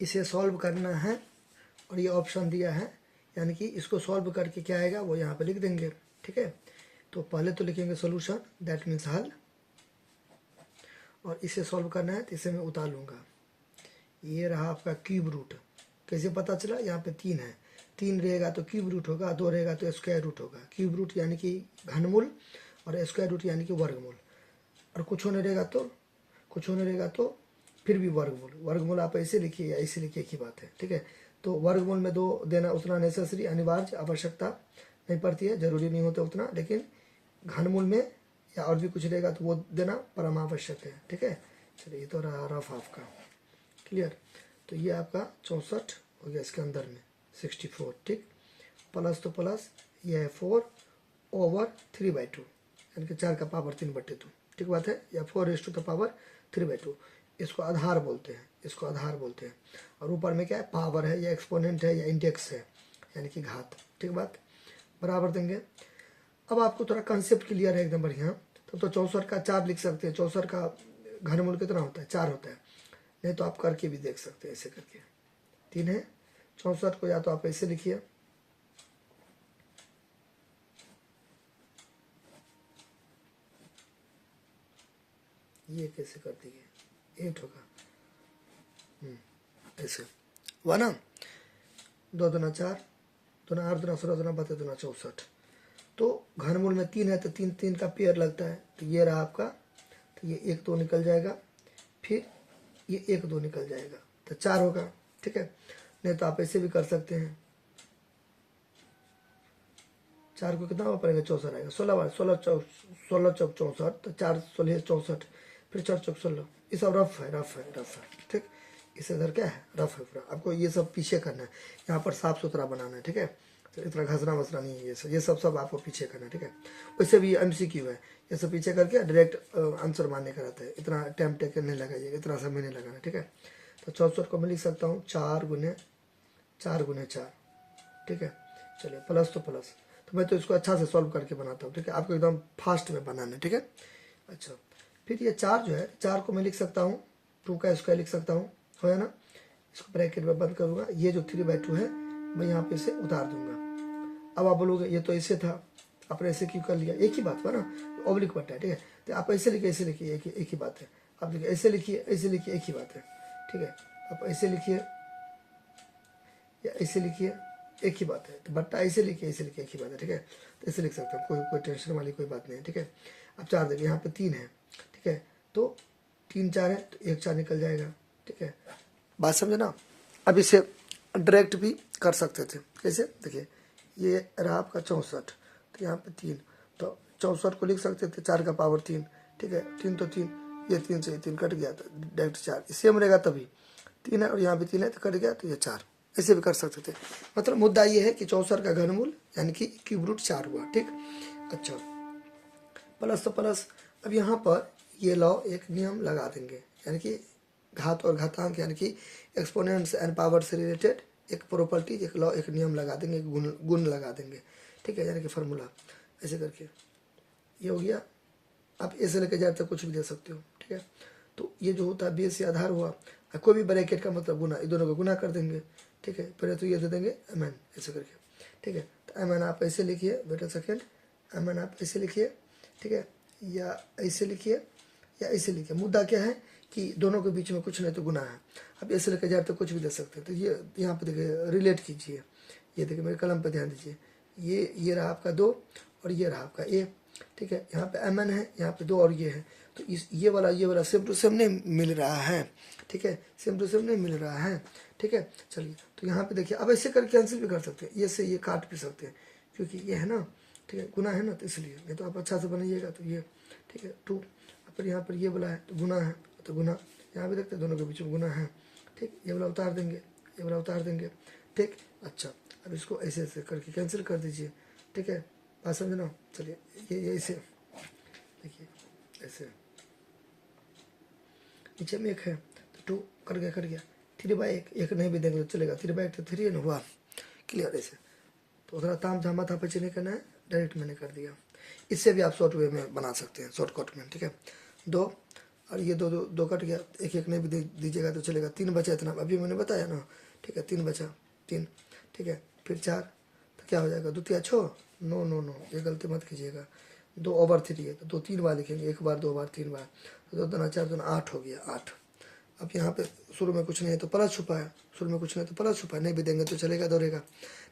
इसे सॉल्व करना है और ये ऑप्शन दिया है, यानी कि इसको सॉल्व करके क्या आएगा वो यहाँ पे लिख देंगे। ठीक है, तो पहले तो लिखेंगे सोल्यूशन, दैट मीन्स हल, और इसे सॉल्व करना है तो इसे मैं उतार लूँगा। ये रहा आपका क्यूब रूट। कैसे पता चला? यहाँ पे 3 है, 3 रहेगा तो क्यूब रूट होगा, 2 रहेगा तो स्क्वायर रूट होगा। क्यूब रूट यानी कि घनमूल और स्क्वायर रूट यानी कि वर्गमूल, और कुछ होने रहेगा तो फिर भी वर्गमूल। वर्गमूल आप ऐसे लिखिए या ऐसे लिखिए, एक ही बात है। ठीक है, तो वर्गमूल में 2 देना उतना नेसेसरी, अनिवार्य, आवश्यकता नहीं पड़ती है, जरूरी नहीं होता उतना, लेकिन घनमूल में या और भी कुछ रहेगा तो वो देना परम आवश्यक है। ठीक है, चलिए ये तो रहा रफ आपका, क्लियर। तो ये आपका 64 हो गया, इसके अंदर में 64। ठीक, प्लस तो प्लस, ये है 4/3/2, यानी कि 4 का पावर 3/2। ठीक बात है, या 4⁻³ इसको आधार बोलते हैं, इसको आधार बोलते हैं। और ऊपर में क्या है? पावर है या एक्सपोनेंट है या इंडेक्स है, यानी कि घात। ठीक बात, बराबर देंगे। अब आपको थोड़ा कंसेप्ट क्लियर है एकदम बढ़िया। तो 64 का 4 लिख सकते हैं। 64 का घनमूल कितना होता है? 4 होता है। नहीं तो आप करके भी देख सकते हैं, ऐसे करके 3 है। 64 को या तो आप ऐसे लिखिए, ये कैसे कर दिए, 8 होगा, ऐसे हुआ ना। 2 दूना 4, 2 दूना 8, 2 दूना 16, 2 दूना 32, 2 दूना 64। तो घनमूल में 3 है तो 3 3 का पेयर लगता है। तो ये रहा आपका, तो ये 1 2 निकल जाएगा, फिर ये 1 2 निकल जाएगा, तो 4 होगा। ठीक है, नहीं तो आप ऐसे भी कर सकते हैं। 4 को कितना पड़ेगा? 64 आएगा। 16 बार 16 चौक 64, तो 4 16 64, फिर 4 चौक 16। ये सब रफ है, रफ है, रफ है। ठीक, इसे इधर क्या है? रफ है पूरा। आपको ये सब पीछे करना है, यहाँ पर साफ सुथरा बनाना है। ठीक है, तो इतना घसना वसना नहीं है, ये सब आपको पीछे करना है। ठीक है, वैसे भी MCQ है, ये सब पीछे करके डायरेक्ट आंसर मानने का रहता है। इतना टाइम टेकन नहीं लगाइएगा, इतना समय नहीं लगाना। ठीक है, तो 64 को मैं लिख सकता हूँ 4 गुने 4। ठीक है, चलिए प्लस तो प्लस, तो मैं तो इसको अच्छा से सॉल्व करके बनाता हूँ। ठीक है, आपको एकदम फास्ट में बनाना है। ठीक है, अच्छा, फिर ये 4 जो है, 4 को मैं लिख सकता हूँ 2 का स्क्वायर लिख सकता हूँ, हो है ना। इसको ब्रैकेट में बंद करूँगा, ये जो 3/2 है मैं यहाँ पे इसे उतार दूंगा। अब आप बोलोगे ये तो ऐसे था, आपने ऐसे क्यों कर लिया? एक ही बात हुआ ना, ऑब्लिक बटा है। ठीक है, तो आप ऐसे लिखिए, ऐसे लिखिए, एक ही बात है। आप लिखिए, ऐसे लिखिए, ऐसे लिखिए, एक ही बात है। ठीक है, आप ऐसे लिखिए या ऐसे लिखिए, एक ही बात है। तो बट्टा ऐसे लिखिए, ऐसे लिखिए, एक ही बात है। ठीक है, तो ऐसे लिख सकते हैं, कोई टेंशन वाली कोई बात नहीं है। ठीक है, अब 4 देखिए, यहाँ पे 3 है। ठीक है, तो 3 4 है तो 1 4 निकल जाएगा। ठीक है, बात समझे ना। अब इसे डायरेक्ट भी कर सकते थे, कैसे? देखिए, ये रहा आपका 64, तो यहाँ पे 3, तो 64 को लिख सकते थे 4 का पावर 3। ठीक है, 3 तो 3, ये 3 से 3 कट गया, तो डायरेक्ट 4 सेम रहेगा। तभी 3 है और यहाँ भी 3 है तो कट गया, तो ये 4, ऐसे भी कर सकते थे। मतलब मुद्दा ये है कि 64 का घनमूल यानी कि क्यूब रूट 4 हुआ। ठीक, अच्छा, प्लस तो प्लस। अब यहाँ पर ये लॉ एक नियम लगा देंगे, यानी कि घात और घातांक यानी कि एक्सपोनेंट्स एंड पावर से रिलेटेड एक प्रॉपर्टी, एक लॉ, एक नियम लगा देंगे, एक गुण लगा देंगे। ठीक है, यानी कि फार्मूला ऐसे करके ये हो गया। आप ऐसे लेके जाते कुछ भी दे सकते हो। ठीक है, तो ये जो होता है बेस से आधार हुआ, कोई भी ब्रैकेट का मतलब गुना, ये दोनों को गुना कर देंगे। ठीक है, पहले तो ये दे देंगे mn ऐसे करके। ठीक है, तो mn आप ऐसे लिखिए, वेट अ सेकेंड, mn आप ऐसे लिखिए। ठीक है, या ऐसे लिखिए या ऐसे लिखिए। मुद्दा क्या है कि दोनों के बीच में कुछ नहीं तो गुना है। अब ऐसे लेके जाए तो कुछ भी दे सकते हैं। तो ये यहाँ पे देखिए, रिलेट कीजिए। ये देखिए, मेरे कलम पे ध्यान दीजिए। ये रहा आपका 2 और ये रहा आपका a। ठीक है, यहाँ पे mn है, यहाँ पे 2 और ये है। तो इस ये वाला सेम टू सेम नहीं मिल रहा है। ठीक है, सेम टू सेम नहीं मिल रहा है। ठीक है, चलिए, तो यहाँ पे देखिए, अब ऐसे करके कैंसिल भी कर सकते हैं, ये से ये काट भी सकते हैं, क्योंकि ये है ना। ठीक है, गुना है ना, तो इसलिए। नहीं तो आप अच्छा से बनाइएगा तो ये। ठीक है, 2, फिर यहाँ पर ये वाला है तो गुना है, तो गुना यहाँ भी देखते हैं, दोनों के बीच में गुना है। ठीक, ये वाला उतार देंगे, ये वाला उतार देंगे। ठीक, अच्छा, अब इसको ऐसे ऐसे करके कैंसिल कर दीजिए। ठीक है, बात समझना। चलिए, ये ऐसे देखिए, ऐसे नीचे में 1 है तो 2 कट गया 3/1, एक नहीं भी देंगे तो चलेगा। 3/1 तो 3 है ना, हुआ क्लियर। ऐसे तो उतना ताम झामा था पीछे नहीं करना है, डायरेक्ट मैंने कर दिया। इससे भी आप शॉर्ट वे में बना सकते हैं, शॉर्टकट में। ठीक है, 2 और ये दो दो दो कट गया, एक एक नहीं भी दीजिएगा तो चलेगा। 3 बचा इतना, अभी मैंने बताया ना, ठीक है 3 बचा, 3, ठीक है। फिर 4 तो क्या हो जाएगा, 2 तिया 6, नो नो नो ये गलती मत कीजिएगा, 2/3 है तो 2 3 बार लिखेंगे, 1 बार 2 बार 3 बार, तो 2 दूना 4 दूना 8 हो गया, 8। अब यहाँ पे शुरू में कुछ नहीं है तो प्लस छुपा है, शुरू में कुछ नहीं है तो प्लस छुपा है, नहीं भी देंगे तो चलेगा, दौड़ेगा,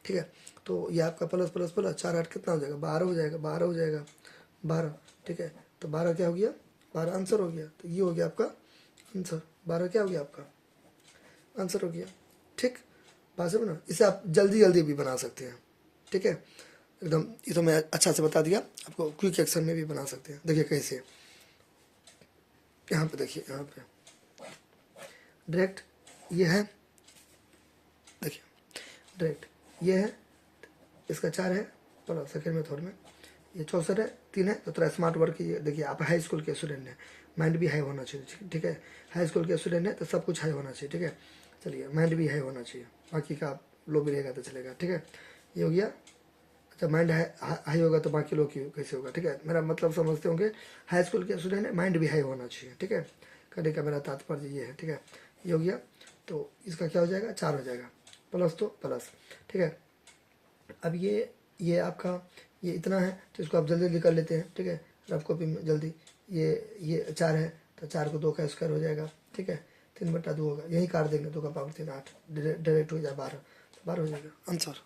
ठीक है। तो ये आपका प्लस प्लस प्लस 4 8 कितना हो जाएगा, 12 हो जाएगा, 12 हो जाएगा, 12, ठीक है। तो 12 क्या हो गया, 12 आंसर हो गया। तो ये हो गया आपका आंसर, 12 क्या हो गया आपका आंसर हो गया, ठीक। बात समझ ना, इसे आप जल्दी जल्दी भी बना सकते हैं, ठीक है एकदम। ये तो मैं अच्छा से बता दिया आपको, क्विक एक्शन में भी बना सकते हैं। देखिए कैसे, यहाँ पे देखिए, यहाँ पे डायरेक्ट ये है, देखिए डायरेक्ट ये है, इसका 4 है, चलो सेकेंड मेथड में ये 64 है, 3 है, तो थोड़ा स्मार्ट वर्क कीजिए। देखिए आप हाई स्कूल के स्टूडेंट हैं, माइंड भी हाई होना चाहिए, ठीक है। हाई स्कूल के स्टूडेंट है तो सब कुछ हाई होना चाहिए, ठीक है। चलिए माइंड भी हाई होना चाहिए, बाकी का आप लो भी रहेगा तो चलेगा, ठीक है। ये हो गया। जब माइंड हाई होगा तो बाकी लोग की कैसे होगा, ठीक है। मेरा मतलब समझते होंगे, हाई स्कूल के स्टूडेंट है, माइंड भी हाई होना चाहिए, ठीक है। कहने का मेरा तात्पर्य ये है, ठीक है। ये हो गया, तो इसका क्या हो जाएगा, 4 हो जाएगा, प्लस तो प्लस, ठीक है। अब ये आपका ये इतना है, तो इसको आप जल्दी जल्दी कर लेते हैं, ठीक है। रफ कॉपी में जल्दी, ये 4 है तो 4 को 2 का स्क्वायर हो जाएगा, ठीक है। 3/2 होगा, यही काट देंगे, 2 का पावर 3 8, डायरेक्ट हो जाए 12, तो 12 हो जाएगा आंसर।